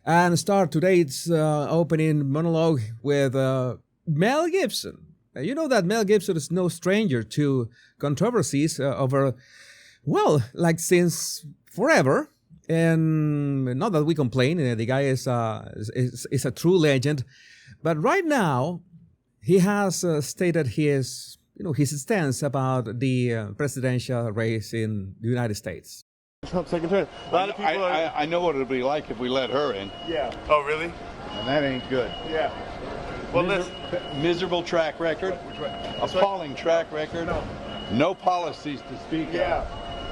and start today's opening monologue with Mel Gibson. You know that Mel Gibson is no stranger to controversies over, well, like since forever. And not that we complain, the guy is a true legend. But right now, he has stated his stance about the presidential race in the United States. Trump secretary. A lot of people I know what it'll be like if we let her in. Yeah. Oh, really? And that ain't good. Yeah. Well, miserable track record. Appalling track record. No policies to speak of. Yeah.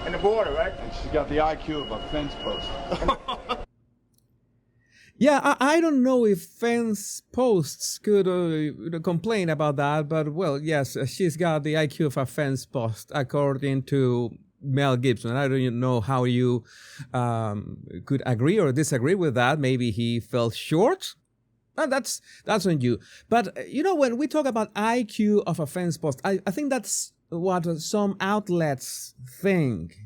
And the border, right? And she's got the IQ of a fence post. Yeah, I don't know if fence posts could complain about that, but well, yes, she's got the IQ of a fence post, according to Mel Gibson. I don't even know how you could agree or disagree with that. Maybe he fell short. That's on you. But, when we talk about IQ of a fence post, I think that's what some outlets think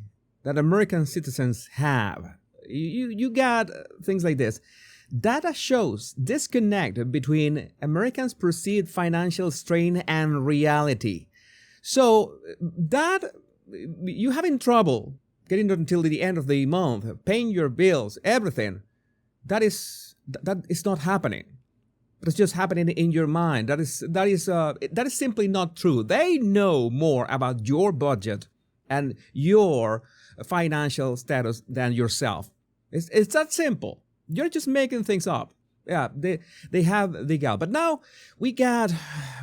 that American citizens have. You got things like this. Data shows disconnect between Americans' perceived financial strain and reality. So that you having trouble getting until the end of the month, paying your bills, everything, that is not happening. But it's just happening in your mind. That is simply not true. They know more about your budget and your financial status than yourself. It's that simple. You're just making things up. Yeah, they have the gal. But now we got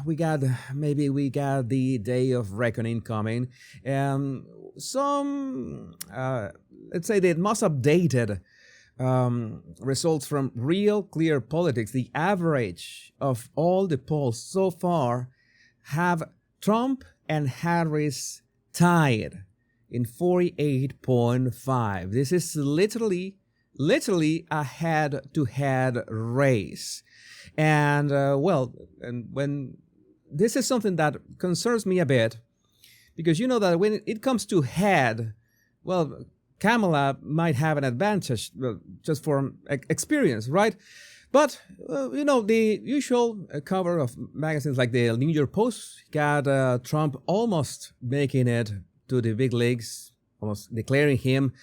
the day of reckoning coming. Some let's say the most updated results from Real Clear Politics, the average of all the polls so far have Trump and Harris tied in 48.5. This is literally a head-to-head race. And, when this is something that concerns me a bit, because you know that when it comes to head, well, Kamala might have an advantage just for experience, right? But, the usual cover of magazines like the New York Post got Trump almost making it to the big leagues, almost declaring him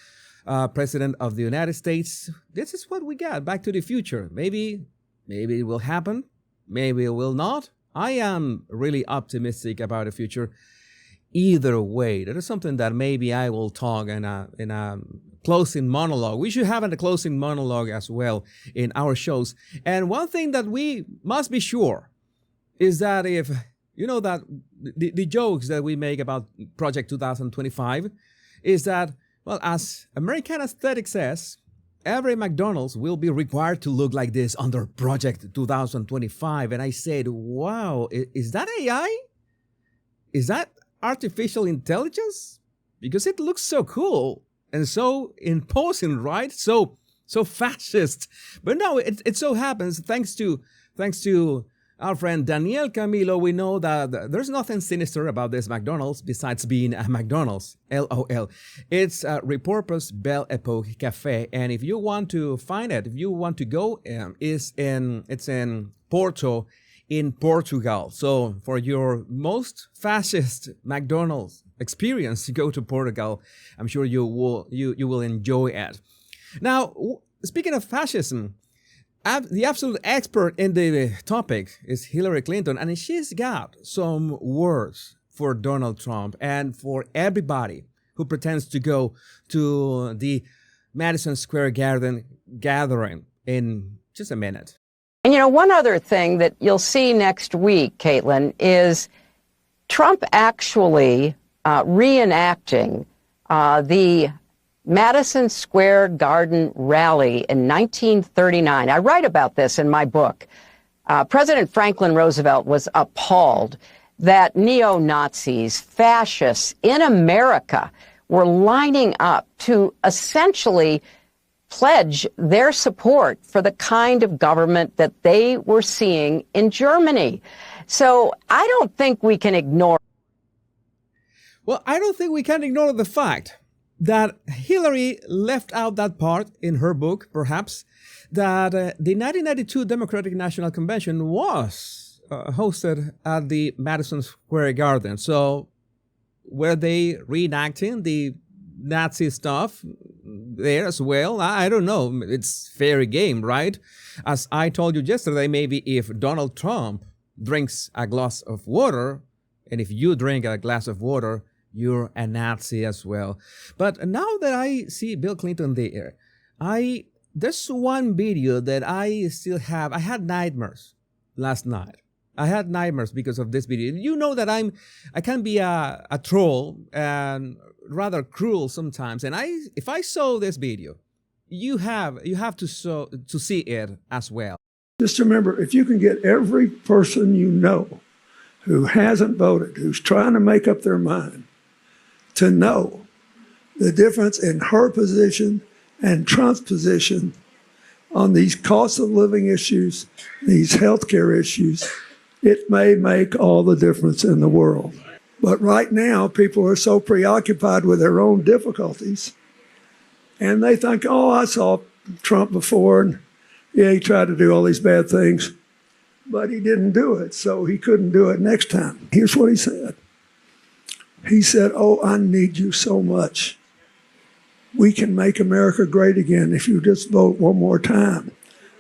President of the United States. This is what we got. Back to the future. Maybe it will happen. Maybe it will not. I am really optimistic about the future. Either way, that is something that maybe I will talk in a closing monologue. We should have a closing monologue as well in our shows. And one thing that we must be sure is that if that the jokes that we make about Project 2025 is that, well, as American Aesthetic says, every McDonald's will be required to look like this under Project 2025. And I said, wow, is that AI? Is that artificial intelligence? Because it looks so cool and so imposing, right? So fascist. But no, it so happens, thanks to our friend Daniel Camilo, we know that there's nothing sinister about this McDonald's besides being a McDonald's. LOL. It's a repurposed Belle Epoque Cafe, and if you want to find it, if you want to go, it's in Porto, in Portugal. So for your most fascist McDonald's experience, go to Portugal. I'm sure you will enjoy it. Now, speaking of fascism, the absolute expert in the topic is Hillary Clinton, and she's got some words for Donald Trump and for everybody who pretends to go to the Madison Square Garden gathering in just a minute. And one other thing that you'll see next week, Caitlin, is Trump actually reenacting the Madison Square Garden rally in 1939. I write about this in my book. President Franklin Roosevelt was appalled that neo-Nazis, fascists in America were lining up to essentially pledge their support for the kind of government that they were seeing in Germany. So I don't think we can ignore. Well, I don't think we can ignore the fact that Hillary left out that part in her book, perhaps, that the 1992 Democratic National Convention was hosted at the Madison Square Garden. So were they reenacting the Nazi stuff there as well? I don't know. It's fair game, right? As I told you yesterday, maybe if Donald Trump drinks a glass of water, and if you drink a glass of water, you're a Nazi as well. But now that I see Bill Clinton there, there's one video that I still have. I had nightmares last night. I had nightmares because of this video. You know that I can be a troll and rather cruel sometimes. And if I saw this video, you have to see it as well. Just remember, if you can get every person you know who hasn't voted, who's trying to make up their mind, to know the difference in her position and Trump's position on these cost of living issues, these healthcare issues, it may make all the difference in the world. But right now, people are so preoccupied with their own difficulties, and they think, oh, I saw Trump before, and yeah, he tried to do all these bad things, but he didn't do it, so he couldn't do it next time. Here's what he said. He said, oh, I need you so much. We can make America great again if you just vote one more time.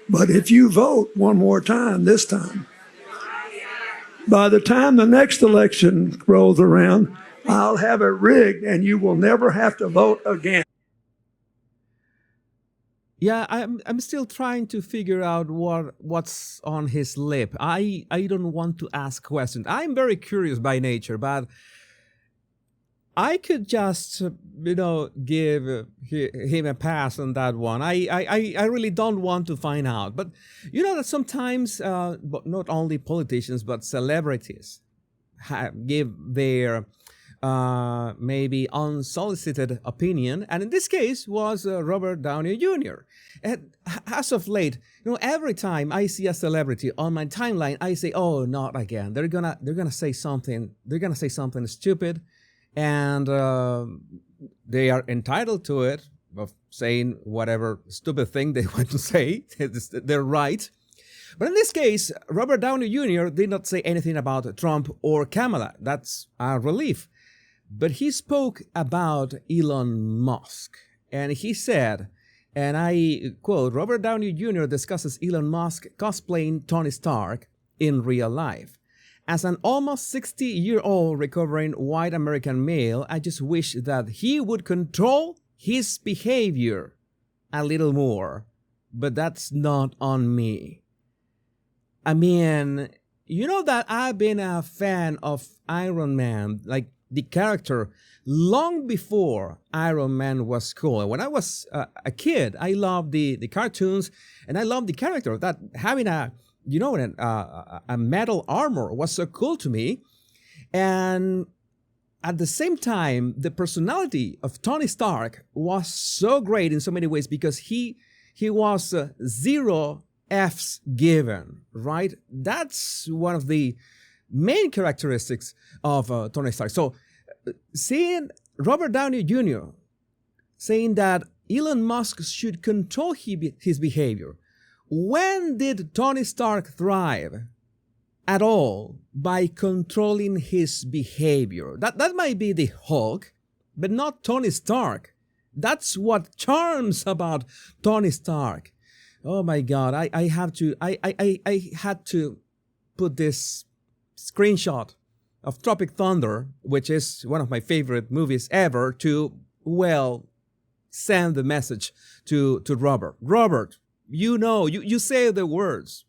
But if you vote one more time this time, by the time the next election rolls around, I'll have it rigged and you will never have to vote again. Yeah, I'm still trying to figure out what's on his lip. I don't want to ask questions. I'm very curious by nature, but I could just, give him a pass on that one. I really don't want to find out. But you know that sometimes, but not only politicians, but celebrities give their maybe unsolicited opinion. And in this case was Robert Downey Jr. And as of late, every time I see a celebrity on my timeline, I say, oh, not again. They're gonna say something. They're gonna say something stupid. And they are entitled to it, of saying whatever stupid thing they want to say. They're right. But in this case, Robert Downey Jr. did not say anything about Trump or Kamala. That's a relief. But he spoke about Elon Musk. And he said, and I quote, Robert Downey Jr. discusses Elon Musk cosplaying Tony Stark in real life. As an almost 60-year-old recovering white American male, I just wish that he would control his behavior a little more. But that's not on me. I mean, you know that I've been a fan of Iron Man, like the character, long before Iron Man was cool. When I was a kid, I loved the cartoons, and I loved the character. That having a metal armor was so cool to me. And at the same time, the personality of Tony Stark was so great in so many ways because he was zero F's given, right? That's one of the main characteristics of Tony Stark. So seeing Robert Downey Jr. saying that Elon Musk should control his behavior, when did Tony Stark thrive at all by controlling his behavior? That might be the Hulk, but not Tony Stark. That's what charms about Tony Stark. Oh my God, I had to put this screenshot of Tropic Thunder, which is one of my favorite movies ever, to, send the message to Robert. Robert, you say the words.